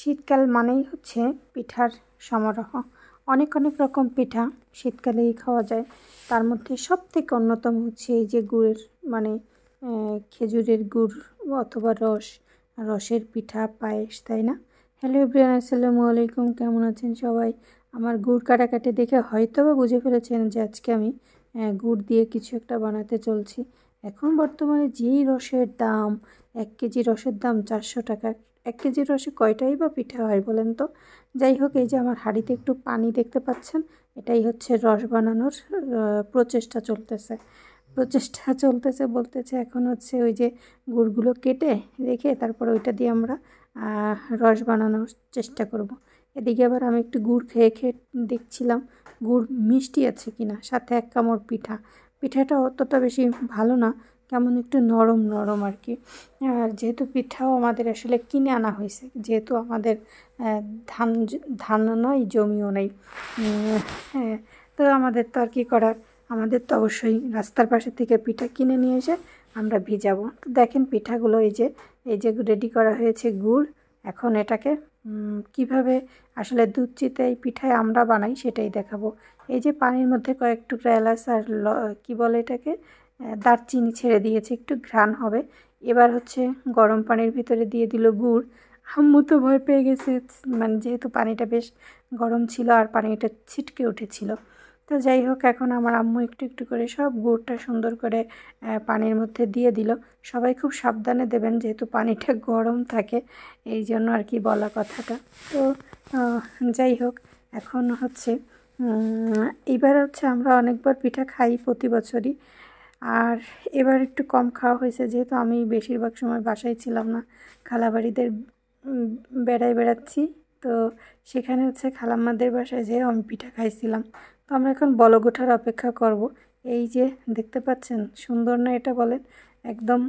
শীতকাল মানেই হচ্ছে পিঠার সমারোহ। অনেক অনেক রকম পিঠা শীতকালেই খাওয়া যায়। তার মধ্যে সবথেকে অন্যতম হচ্ছে এই যে গুড়ের মানে খেজুরের গুড় অথবা রসের পিঠা পায়েস, তাই না? হ্যালো এভরিওয়ান, আসসালামু আলাইকুম। কেমন আছেন সবাই? আমার গুড় কাটাকাটি দেখে হয়তো বা বুঝে ফেলেছেন যে আজকে আমি গুড় দিয়ে কিছু একটা বানাতে চলছি। এখন বর্তমানে যেই রসের দাম, 1 কেজি রসের দাম 400 টাকা। 1 কেজি রসে কয়টাই বা পিঠা হয় বলেন তো? যাই হোক, এই যে আমার হাঁড়িতে একটু পানি দেখতে পাচ্ছেন, এটাই হচ্ছে রস বানানোর প্রচেষ্টা চলতেছে বলতেছে। এখন হচ্ছে ওই যে গুড়গুলো কেটে রেখে তারপর ওইটা দিয়ে আমরা রস বানানোর চেষ্টা করব। এদিকে আবার আমি একটু গুড় খেয়ে দেখছিলাম গুড় মিষ্টি আছে কিনা, সাথে 1 কামড় পিঠাটা অতটা বেশি ভালো না, কেমন একটু নরম নরম আর কি। আর যেহেতু পিঠাও আমাদের আসলে কিনে আনা হয়েছে, যেহেতু আমাদের ধান নয়, জমিও নেই, হ্যাঁ, তো আমাদের তো আর কি করার, আমাদের তো অবশ্যই রাস্তার পাশে থেকে পিঠা কিনে নিয়ে এসে আমরা ভিজাবো। তো দেখেন পিঠাগুলো এই যে রেডি করা হয়েছে গুড়। এখন এটাকে কিভাবে আসলে দুধ চিতই পিঠায় আমরা বানাই সেটাই দেখাবো। এই যে পানির মধ্যে কয়েক টুকরা এলাচ আর কি বলে এটাকে, দারচিনি ছেড়ে দিয়েছে, একটু ঘ্রাণ হবে। এবার হচ্ছে গরম পানির ভিতরে দিয়ে দিল গুড়। আম্মু তো ভয় পেয়ে গেছে, মানে যেহেতু পানিটা বেশ গরম ছিল আর পানিটা ছিটকে উঠেছিল। তো যাই হোক, এখন আমার আম্মু একটু একটু করে সব গুড়টা সুন্দর করে পানির মধ্যে দিয়ে দিল। সবাই খুব সাবধানে দেবেন, যেহেতু পানিটা গরম থাকে, এই জন্য আর কি বলা কথাটা। তো যাই হোক, এখন হচ্ছে এইবার হচ্ছে আমরা অনেকবার পিঠা খাই প্রতি বছরই, আর এবার একটু কম খাওয়া হয়েছে যেহেতু আমি বেশিরভাগ সময় বাসায় ছিলাম না, খালাবাড়িদের বেড়াচ্ছি। তো সেখানে হচ্ছে খালাম্মাদের বাসায় যেয়ে আমি পিঠা খাইছিলাম। তো আমরা এখন বলক ওঠার অপেক্ষা করব। এই যে দেখতে পাচ্ছেন, সুন্দর না এটা বলেন? একদম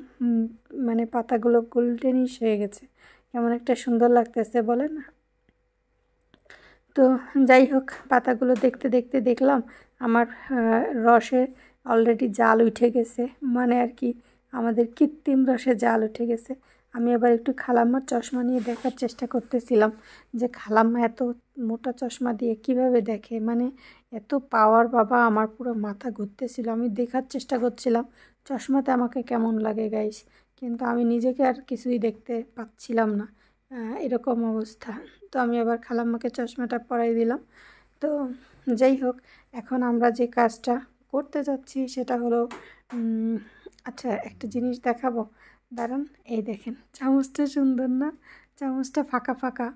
মানে পাতাগুলো গোল্ডেনিশ হয়ে গেছে, কেমন একটা সুন্দর লাগতেছে বলেন। তো যাই হোক, পাতাগুলো দেখতে দেখতে দেখলাম আমার রসে অলরেডি জাল উঠে গেছে, মানে আর কি আমাদের কৃত্রিম রসে জাল উঠে গেছে। আমি আবার একটু খালাম্মার চশমা নিয়ে দেখার চেষ্টা করতেছিলাম যে খালাম্মা এত মোটা চশমা দিয়ে কিভাবে দেখে, মানে এত পাওয়ার বাবা, আমার পুরো মাথা ঘুরতেছিল। আমি দেখার চেষ্টা করছিলাম চশমাতে আমাকে কেমন লাগে গাইস, কিন্তু আমি নিজেকে আর কিছুই দেখতে পাচ্ছিলাম না, এরকম অবস্থা। তো আমি আবার খালাম্মাকে চশমাটা পরাই দিলাম। তো যাই হোক, এখন আমরা যে কাজটা করতে যাচ্ছি সেটা হলো, আচ্ছা একটা জিনিস দেখাবো, দাঁড়ান। এই দেখেন চামচটা সুন্দর না? চামচটা ফাঁকা ফাঁকা।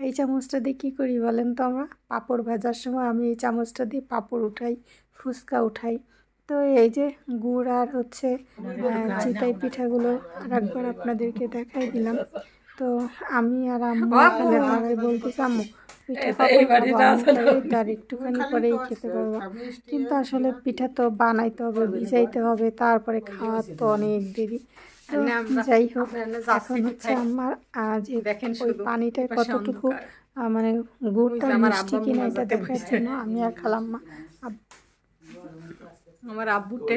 এই চামচটা দিয়ে কী করি বলেন তো? আমরা পাঁপড় ভাজার সময় আমি এই চামচটা দিয়ে পাঁপড় উঠাই, ফুচকা উঠাই। তো এই যে গুড় আর হচ্ছে চিতই পিঠাগুলো আর একবার আপনাদেরকে দেখাই দিলাম। তো আমি আর আম্মু এখানে দাঁড়াই, বলতেছি আম্মু পিঠা তার একটুখানি পরেই খেতে পারবো, কিন্তু আসলে পিঠা তো বানাইতে হবে, ভিজাইতে হবে, তারপরে খাওয়ার তো অনেক দেরি। যাই হোক, এখন হচ্ছে আমার যে ওই পানিটায় কতটুকু মানে গুড়টা মিষ্টি কিনা এটা দেখার জন্য আমি আর খালাম্মা আমার আব্বুটে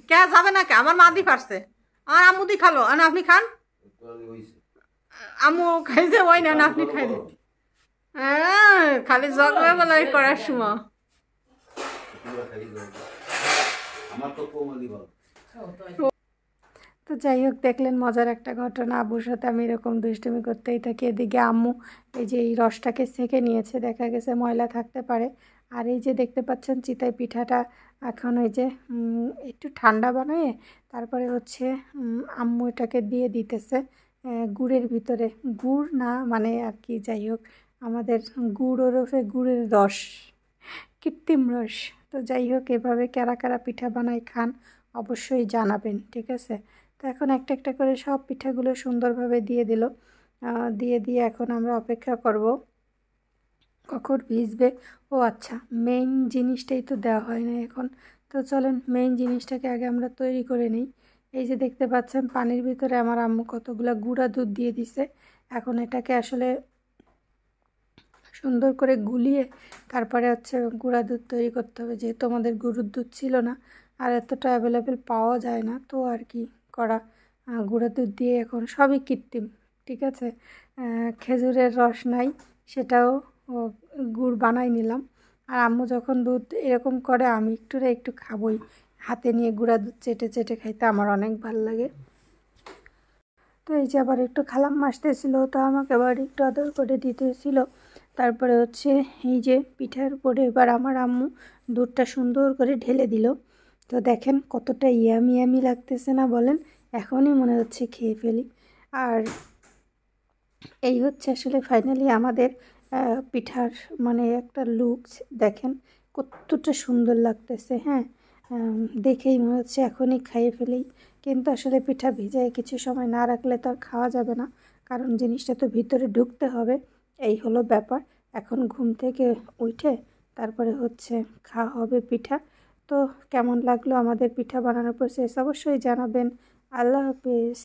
কে যাবে না কে, আমার মা দি পারছে, আমার আম্মু দি খালো, আর আপনি খান। আম্মু খাইছে ওই না, আপনি খাই দেন। হ্যাঁ, খালি ঝগড়া বলাই করার সময়। তো যাই হোক, দেখলেন মজার একটা ঘটনা। আব্বুর সাথে আমি এরকম দুষ্টুমি করতেই থাকি। এদিকে আম্মু এই যে এই রসটাকে সেঁকে নিয়েছে, দেখা গেছে ময়লা থাকতে পারে। আর এই যে দেখতে পাচ্ছেন চিতই পিঠাটা এখন ওই যে একটু ঠান্ডা বানায় তারপরে হচ্ছে আম্মু এটাকে দিয়ে দিতেছে গুড়ের ভিতরে। গুড় না মানে আর কি, যাই হোক আমাদের গুড় ওরফে গুড়ের রস, কৃত্রিম রস। তো যাই হোক, এভাবে কারা কারা পিঠা বানায় খান অবশ্যই জানাবেন, ঠিক আছে? তো এখন একটা একটা করে সব পিঠাগুলো সুন্দরভাবে দিয়ে দিল। দিয়ে এখন আমরা অপেক্ষা করব কখন ভিজবে। ও আচ্ছা, মেইন জিনিসটাই তো দেওয়া হয় না এখন। তো চলেন মেইন জিনিসটাকে আগে আমরা তৈরি করে নিই। এই যে দেখতে পাচ্ছেন পানির ভিতরে আমার আম্মু কতগুলো গুঁড়া দুধ দিয়ে দিছে। এখন এটাকে আসলে সুন্দর করে গুলিয়ে তারপরে হচ্ছে গুঁড়া দুধ তৈরি করতে হবে, যেহেতু আমাদের গরুর দুধ ছিল না আর এতটা অ্যাভেলেবেল পাওয়া যায় না, তো আর কি করা, গুঁড়া দুধ দিয়ে এখন সবই কৃত্রিম, ঠিক আছে। খেজুরের রস নাই, সেটাও গুড় বানাই নিলাম। আর আম্মু যখন দুধ এরকম করে আমি একটু খাবই, হাতে নিয়ে গুঁড়া দুধ চেটে চেটে খাইতে আমার অনেক ভালো লাগে। তো এই যে আবার একটু খালাম্মা আসতেছিল, তো আমাকে আবার একটু আদর করে দিতেছিল। তারপরে হচ্ছে এই যে পিঠার উপরে এবার আমার আম্মু দুধটা সুন্দর করে ঢেলে দিল। তো দেখেন কতটা ইয়ামি ইয়ামি লাগতেছে না বলেন, এখনই মনে হচ্ছে খেয়ে ফেলি। আর এই হচ্ছে আসলে ফাইনালি আমাদের পিঠার মানে একটা লুকস, দেখেন কতটা সুন্দর লাগতেছে। হ্যাঁ, দেখেই মনে হচ্ছে এখনই খাইয়ে ফেলি, কিন্তু আসলে পিঠা ভিজায় কিছু সময় না রাখলে তো আর খাওয়া যাবে না, কারণ জিনিসটা তো ভিতরে ঢুকতে হবে। এই হলো ব্যাপার। এখন ঘুম থেকে উঠে তারপরে হচ্ছে খাওয়া হবে পিঠা। তো কেমন লাগলো আমাদের পিঠা বানানোর প্রসেস অবশ্যই জানাবেন। আল্লাহ হাফেজ।